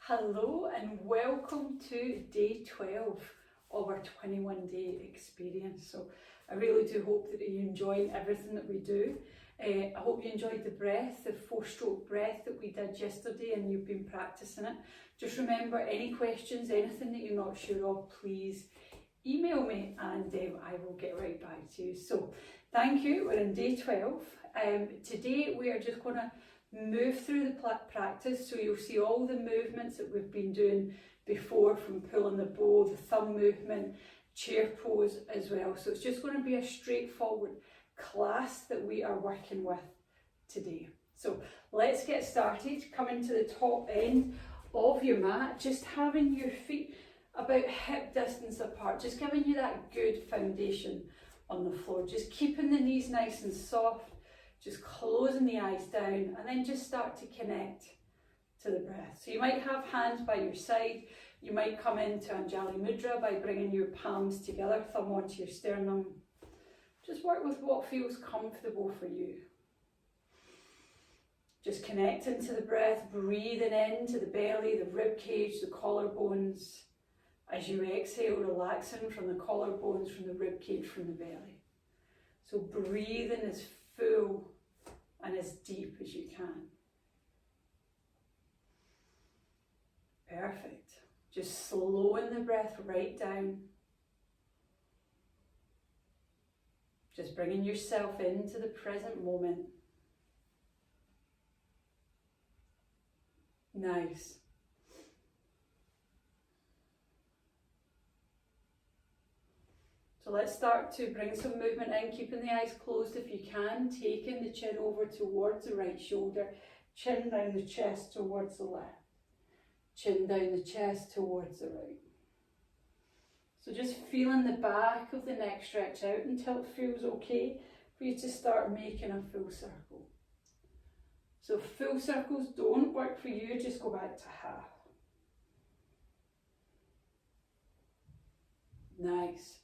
Hello and welcome to day 12 of our 21-day experience. So I really do hope that you're enjoying everything that we do. I hope you enjoyed the breath, the 4-stroke breath that we did yesterday, and you've been practicing it. Just remember, any questions, anything that you're not sure of, please email me and I will get right back to you. So thank you. We're in day 12. Today we are just going to move through the practice, so you'll see all the movements that we've been doing before, from pulling the bow, the thumb movement, chair pose as well. So it's just going to be a straightforward class that we are working with today. So let's get started. Coming to the top end of your mat, just having your feet about hip distance apart, just giving you that good foundation on the floor, just keeping the knees nice and soft, just closing the eyes down, and then just start to connect to the breath. So you might have hands by your side, you might come into Anjali Mudra by bringing your palms together, thumb onto your sternum. Just work with what feels comfortable for you. Just connecting to the breath, breathing into the belly, the rib cage, the collarbones. As you exhale, relaxing from the collarbones, from the rib cage, from the belly. So breathing as full and as deep as you can. Perfect. Just slowing the breath right down. Just bringing yourself into the present moment. Nice. So let's start to bring some movement in, keeping the eyes closed if you can, taking the chin over towards the right shoulder, chin down the chest towards the left, chin down the chest towards the right. So just feeling the back of the neck stretch out until it feels okay for you to start making a full circle. So if full circles don't work for you, just go back to half. Nice.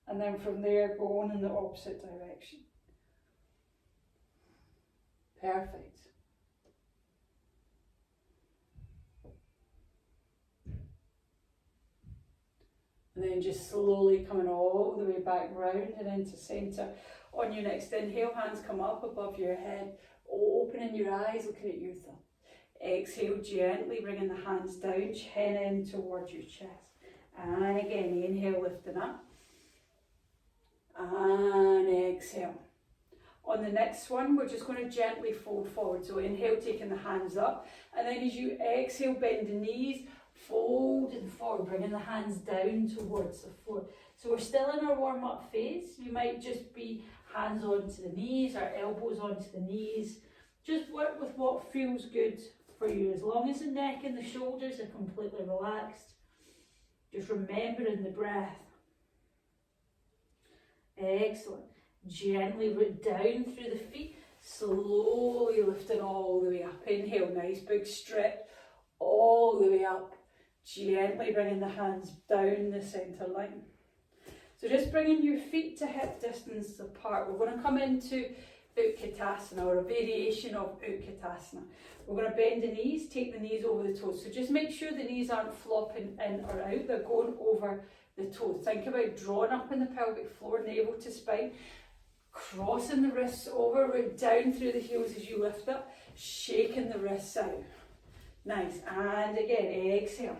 And then from there, go on in the opposite direction. Perfect. And then just slowly coming all the way back round and into centre. On your next inhale, hands come up above your head, opening your eyes, looking at your thumb. Exhale gently, bringing the hands down, chin in towards your chest. And again, inhale, lifting up. And exhale. On the next one, we're just going to gently fold forward. So inhale, taking the hands up, and then as you exhale, bend the knees, folding forward, bringing the hands down towards the floor. So we're still in our warm-up phase. You might just be hands onto the knees or elbows onto the knees. Just work with what feels good for you. As long as the neck and the shoulders are completely relaxed, just remembering the breath. Excellent. Gently root down through the feet, slowly lifting all the way up. Inhale, nice big stretch, all the way up. Gently bringing the hands down the centre line. So just bringing your feet to hip distance apart. We're going to come into Utkatasana, or a variation of Utkatasana. We're going to bend the knees, take the knees over the toes. So just make sure the knees aren't flopping in or out, they're going over the toes. Think about drawing up in the pelvic floor, navel to spine, crossing the wrists over, root down through the heels as you lift up, shaking the wrists out. Nice. And again, exhale.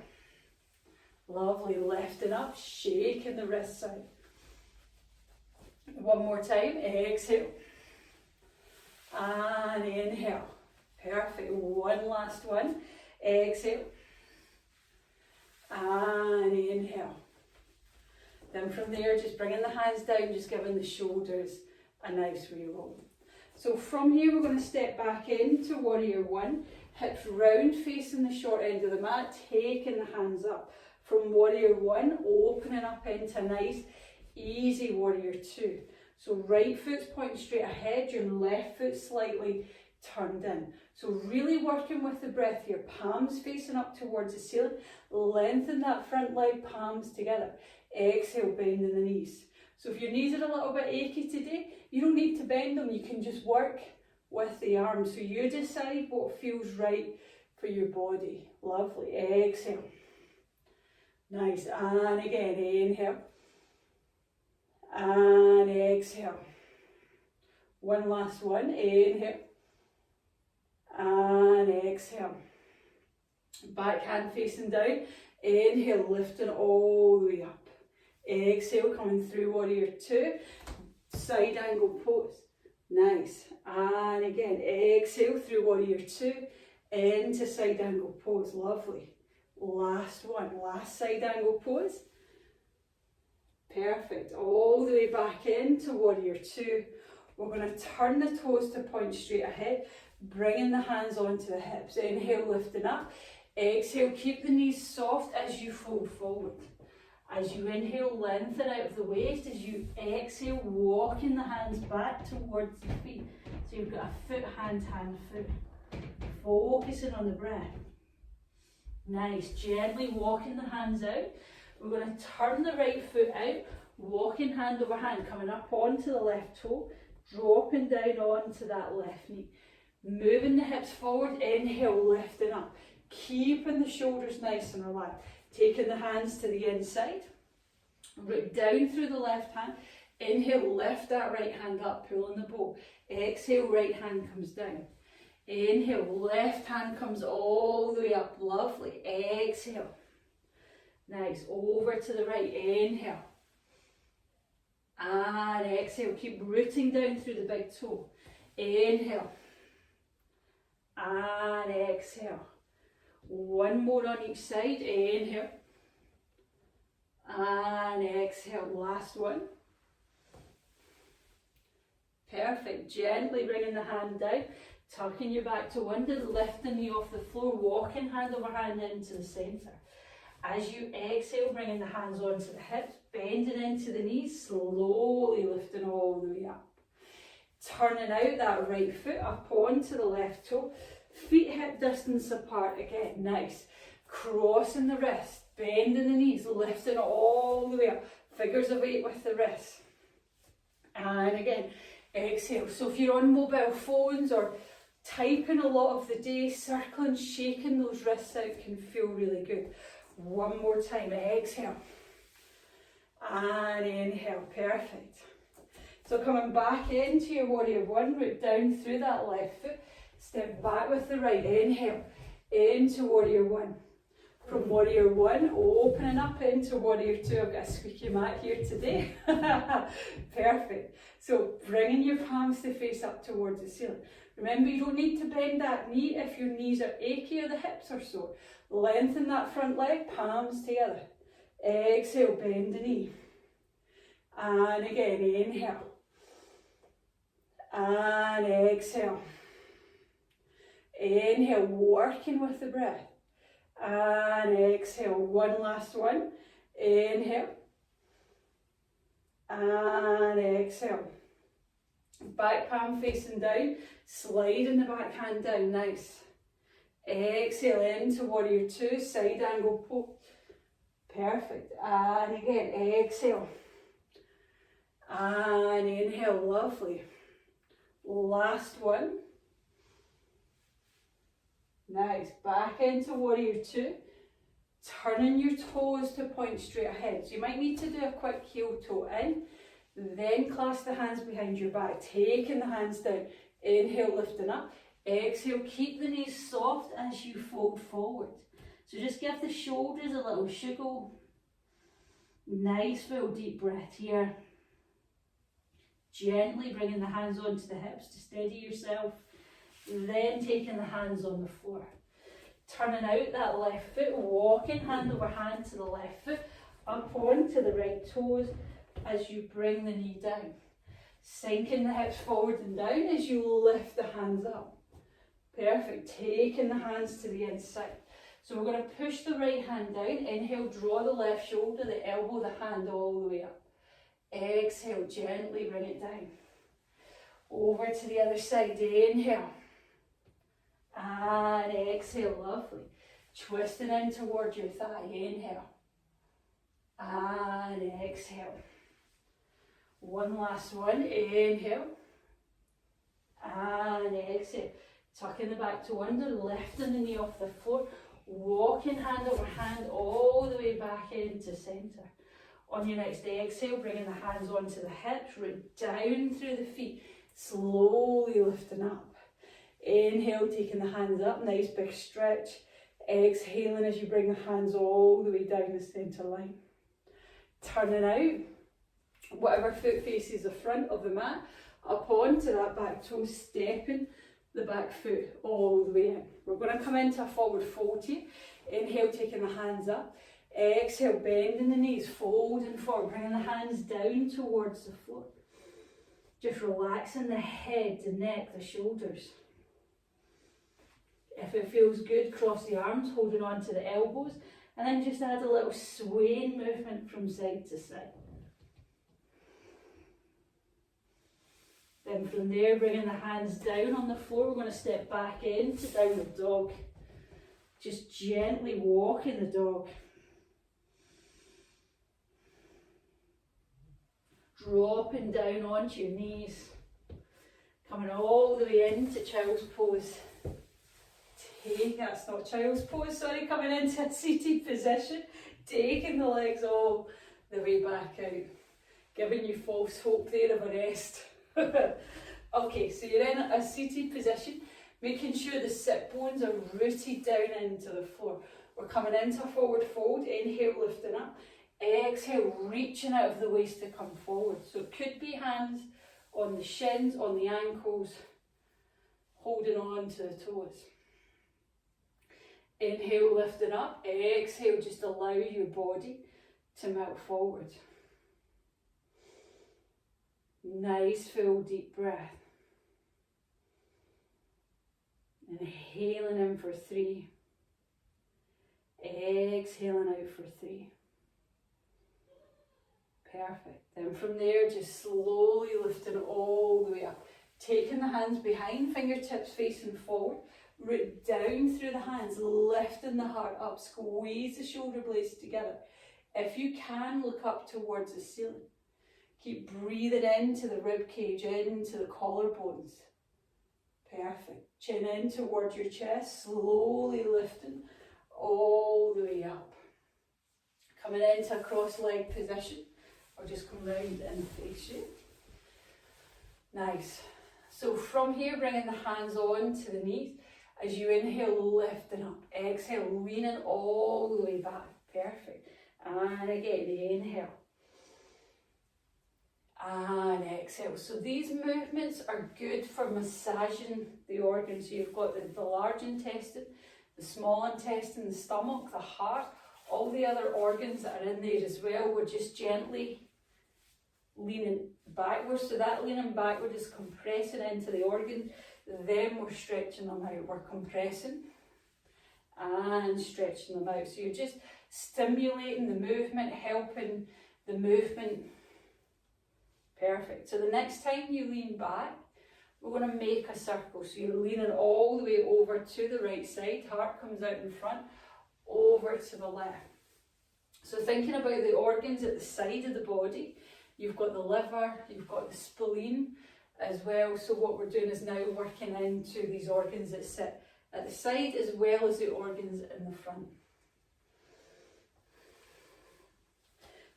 Lovely. Lifting up, shaking the wrists out. One more time. Exhale. And inhale. Perfect. One last one. Exhale. And inhale. Then from there, just bringing the hands down, just giving the shoulders a nice re-roll. So from here, we're going to step back into Warrior One, hips round facing the short end of the mat, taking the hands up. From Warrior One, opening up into a nice, easy Warrior Two. So right foot's pointing straight ahead, your left foot slightly turned in. So really working with the breath here, palms facing up towards the ceiling, lengthen that front leg, palms together. Exhale, bending the knees. So if your knees are a little bit achy today, you don't need to bend them, you can just work with the arms. So you decide what feels right for for your body. Lovely. Exhale. Nice. And again, inhale. And exhale. One last one. Inhale. And exhale. Back hand facing down. Inhale, lifting all the way up. Exhale, coming through warrior two. Side angle pose. Nice. And again, exhale through warrior two. Into side angle pose. Lovely. Last one. Last side angle pose. Perfect. All the way back into warrior two. We're going to turn the toes to point straight ahead. Bringing the hands onto the hips. Inhale, lifting up. Exhale, keep the knees soft as you fold forward. As you inhale, lengthen out of the waist. As you exhale, walking the hands back towards the feet. So you've got a foot, hand, hand, foot. Focusing on the breath. Nice. Gently walking the hands out. We're going to turn the right foot out. Walking hand over hand, coming up onto the left toe. Dropping down onto that left knee. Moving the hips forward. Inhale, lifting up. Keeping the shoulders nice and relaxed. Taking the hands to the inside. Root down through the left hand. Inhale, lift that right hand up, pulling the bow. Exhale, right hand comes down. Inhale, left hand comes all the way up. Lovely. Exhale. Nice. Over to the right. Inhale. And exhale. Keep rooting down through the big toe. Inhale. And exhale. One more on each side. Inhale. And exhale. Last one. Perfect. Gently bringing the hand down. Tucking you back to window. Lift the knee off the floor. Walking hand over hand into the centre. As you exhale, bringing the hands onto the hips. Bending into the knees. Slowly lifting all the way up. Turning out that right foot up onto the left toe. Feet hip distance apart again. Nice. Crossing the wrist. Bending the knees. Lifting all the way up. Figures of 8 with the wrists. And again, exhale. So if you're on mobile phones or typing a lot of the day, circling, shaking those wrists out can feel really good. One more time. Exhale. And inhale. Perfect. So coming back into your warrior one, root down through that left foot. Step back with the right. Inhale. Into warrior one. From warrior one, opening up into warrior two. I've got a squeaky mat here today. Perfect. So bringing your palms to face up towards the ceiling. Remember, you don't need to bend that knee if your knees are achy or the hips are sore. Lengthen that front leg, palms together. Exhale, bend the knee. And again, inhale. And exhale. Inhale, working with the breath. And exhale. One last one. Inhale. And exhale. Back palm facing down. Sliding the back hand down. Nice. Exhale into warrior two. Side angle pose. Perfect. And again, exhale. And inhale. Lovely. Last one. Nice. Back into warrior two. Turning your toes to point straight ahead. So you might need to do a quick heel toe in. Then clasp the hands behind your back. Taking the hands down. Inhale, lifting up. Exhale, keep the knees soft as you fold forward. So just give the shoulders a little shiggle. Nice full deep breath here. Gently bringing the hands onto the hips to steady yourself. Then taking the hands on the floor. Turning out that left foot, walking hand over hand to the left foot, up onto the right toes as you bring the knee down. Sinking the hips forward and down as you lift the hands up. Perfect. Taking the hands to the inside. So we're going to push the right hand down. Inhale, draw the left shoulder, the elbow, the hand all the way up. Exhale, gently bring it down. Over to the other side. Inhale. And exhale, lovely. Twisting in towards your thigh. Inhale. And exhale. One last one. Inhale. And exhale. Tucking the back toe under, lifting the knee off the floor, walking hand over hand all the way back into centre. On your next exhale, bringing the hands onto the hips, root down through the feet, slowly lifting up. Inhale, taking the hands up, nice big stretch. Exhaling as you bring the hands all the way down the centre line. Turning out, whatever foot faces the front of the mat, up onto that back toe, stepping the back foot all the way in. We're going to come into a forward fold here. Inhale, taking the hands up. Exhale, bending the knees, folding forward, bringing the hands down towards the floor. Just relaxing the head, the neck, the shoulders. If it feels good, cross the arms, holding on to the elbows, and then just add a little swaying movement from side to side. Then from there, bringing the hands down on the floor, we're going to step back into downward dog. Just gently walking the dog. Dropping down onto your knees. Coming all the way into child's pose. That's not child's pose, sorry, coming into a seated position. Taking the legs all the way back out. Giving you false hope there of a rest. Okay, so you're in a seated position, making sure the sit bones are rooted down into the floor. We're coming into a forward fold, inhale, lifting up. Exhale, reaching out of the waist to come forward. So it could be hands on the shins, on the ankles, holding on to the toes. Inhale, lifting up. Exhale, just allow your body to melt forward. Nice full deep breath. Inhaling in for 3. Exhaling out for 3. Perfect. Then from there, just slowly lifting all the way up. Taking the hands behind, fingertips facing forward. Root down through the hands, lifting the heart up. Squeeze the shoulder blades together. If you can, look up towards the ceiling. Keep breathing into the rib cage, into the collarbones. Perfect. Chin in towards your chest, slowly lifting all the way up. Coming into a cross-leg position. I'll just come round and face you. Nice. So from here, bringing the hands on to the knees. As you inhale, lifting up. Exhale, leaning all the way back. Perfect. And again, inhale. And exhale. So these movements are good for massaging the organs. So you've got the large intestine, the small intestine, the stomach, the heart, all the other organs that are in there as well. We're just gently leaning backwards. So that leaning backward is compressing into the organ. Then we're stretching them out. We're compressing and stretching them out. So you're just stimulating the movement, helping the movement. Perfect. So the next time you lean back, we're going to make a circle. So you're leaning all the way over to the right side. Heart comes out in front, over to the left. So thinking about the organs at the side of the body, you've got the liver, you've got the spleen as well. So what we're doing is now working into these organs that sit at the side as well as the organs in the front.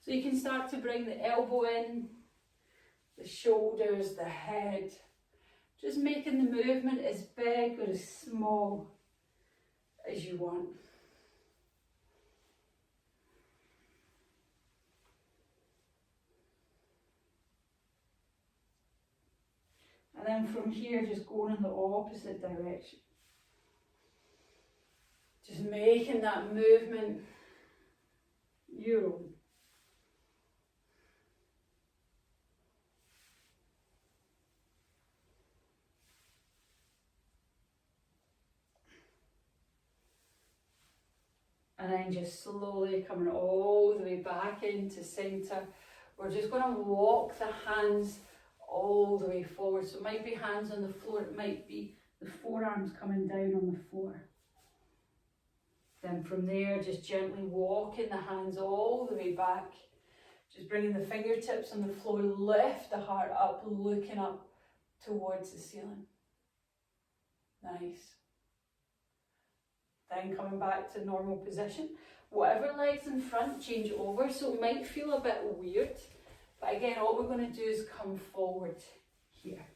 So you can start to bring the elbow in, the shoulders, the head, just making the movement as big or as small as you want. And then from here, just going in the opposite direction. Just making that movement your own. And then just slowly coming all the way back into centre. We're just going to walk the hands all the way forward. So it might be hands on the floor, it might be the forearms coming down on the floor. Then from there, just gently walking the hands all the way back. Just bringing the fingertips on the floor, lift the heart up, looking up towards the ceiling. Nice. Then coming back to normal position. Whatever leg's in front, change over. So it might feel a bit weird, but again, all we're going to do is come forward here.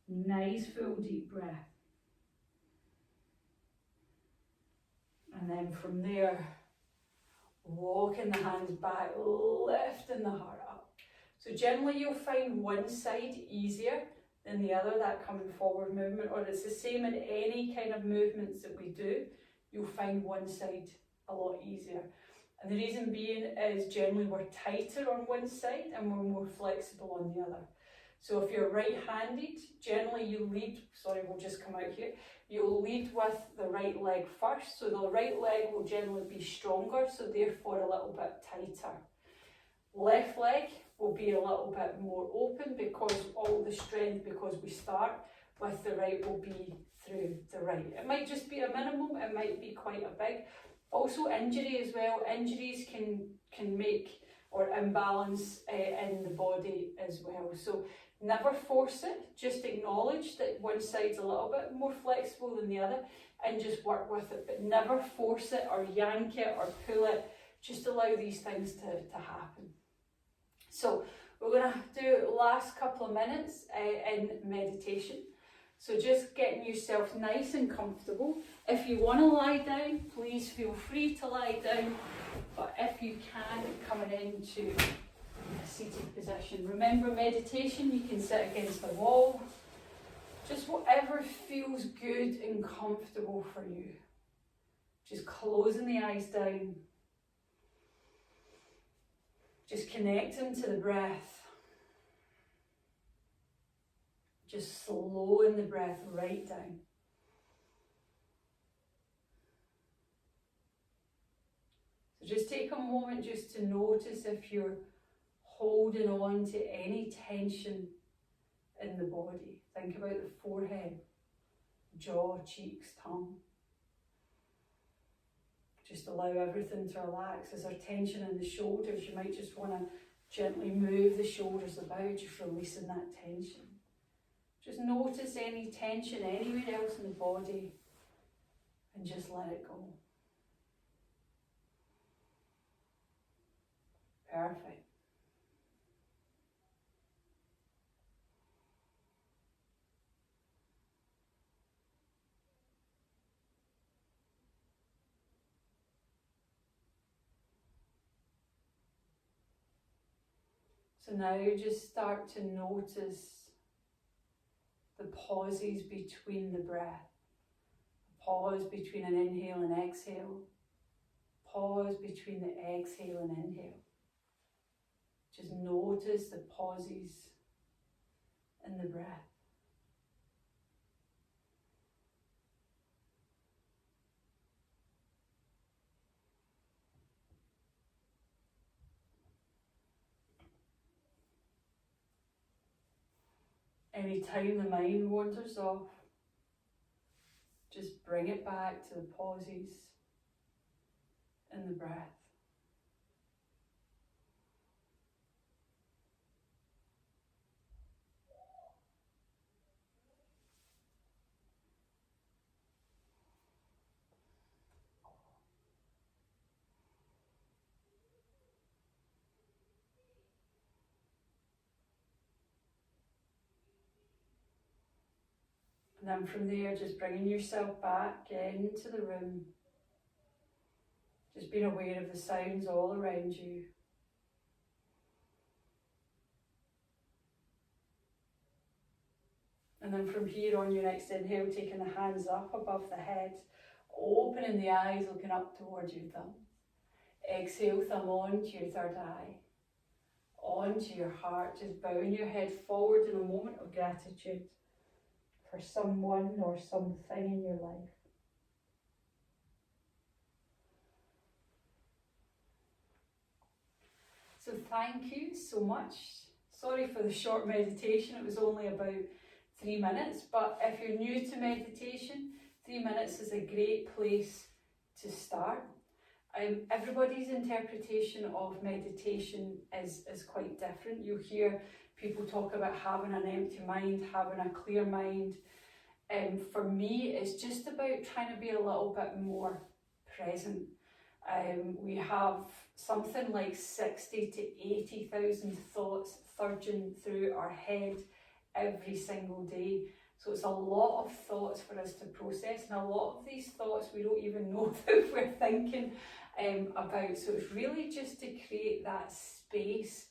Nice full deep breath. And then from there, walking the hands back, lifting the heart up. So generally you'll find one side easier than the other, that coming forward movement, or it's the same in any kind of movements that we do. You'll find one side a lot easier. And the reason being is generally we're tighter on one side and we're more flexible on the other. So if you're right-handed, generally you lead, we'll just come out here, you'll lead with the right leg first, so the right leg will generally be stronger, so therefore a little bit tighter. Left leg will be a little bit more open because all the strength, because we start with the right, will be through the right. It might just be a minimum, it might be quite a big. Also injury as well, injuries can make or imbalance in the body as well. So never force it, just acknowledge that one side's a little bit more flexible than the other and just work with it, but never force it or yank it or pull it, just allow these things to happen. So we're going to do last couple of minutes in meditation. So just getting yourself nice and comfortable. If you want to lie down, please feel free to lie down, but if you can, coming into a seated position. Remember, meditation, you can sit against the wall, just whatever feels good and comfortable for you. Just closing the eyes down, just connecting to the breath, just slowing the breath right down. So just take a moment just to notice if you're holding on to any tension in the body. Think about the forehead, jaw, cheeks, tongue. Just allow everything to relax. Is there tension in the shoulders? You might just want to gently move the shoulders about, just releasing that tension. Just notice any tension anywhere else in the body and just let it go. Perfect. So now just start to notice the pauses between the breath. Pause between an inhale and exhale. Pause between the exhale and inhale. Just notice the pauses in the breath. Anytime the mind wanders off, just bring it back to the pauses in the breath. And then from there, just bringing yourself back into the room. Just being aware of the sounds all around you. And then from here on your next inhale, taking the hands up above the head, opening the eyes, looking up towards your thumb. Exhale, thumb onto your third eye, onto your heart, just bowing your head forward in a moment of gratitude for someone or something in your life. So thank you so much. Sorry for the short meditation, it was only about 3 minutes, but if you're new to meditation, 3 minutes is a great place to start. Everybody's interpretation of meditation is quite different. You'll hear people talk about having an empty mind, having a clear mind. For me, it's just about trying to be a little bit more present. We have something like 60 to 80,000 thoughts surging through our head every single day. So it's a lot of thoughts for us to process, and a lot of these thoughts we don't even know that we're thinking about. So it's really just to create that space,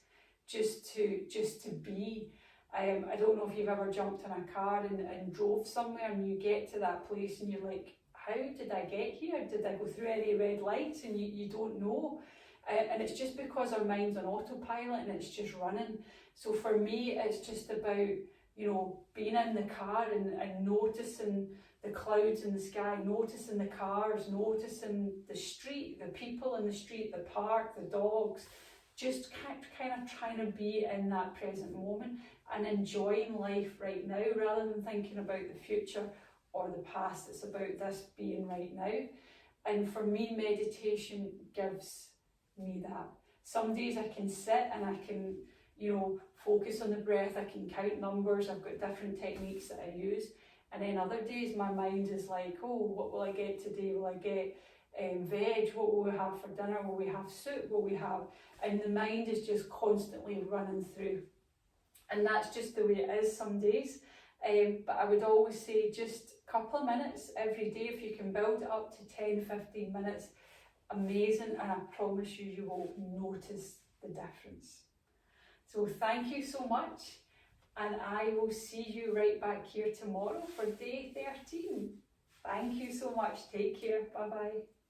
just to be. I don't know if you've ever jumped in a car and drove somewhere, and you get to that place and you're like, how did I get here? Did I go through any red lights? And you don't know. And it's just because our mind's on autopilot and it's just running. So for me, it's just about, you know, being in the car and noticing the clouds in the sky, noticing the cars, noticing the street, the people in the street, the park, the dogs, just kind of trying to be in that present moment and enjoying life right now rather than thinking about the future or the past. It's about this being right now. And for me, meditation gives me that. Some days I can sit and I can, you know, focus on the breath, I can count numbers, I've got different techniques that I use. And then other days my mind is like, oh, what will I get today? Will I get veg? What will we have for dinner? Will we have soup? Will we have? And the mind is just constantly running through. And that's just the way it is some days. But I would always say just a couple of minutes every day. If you can build it up to 10-15 minutes, amazing, and I promise you, you will notice the difference. So thank you so much, and I will see you right back here tomorrow for day 13. Thank you so much. Take care. Bye bye.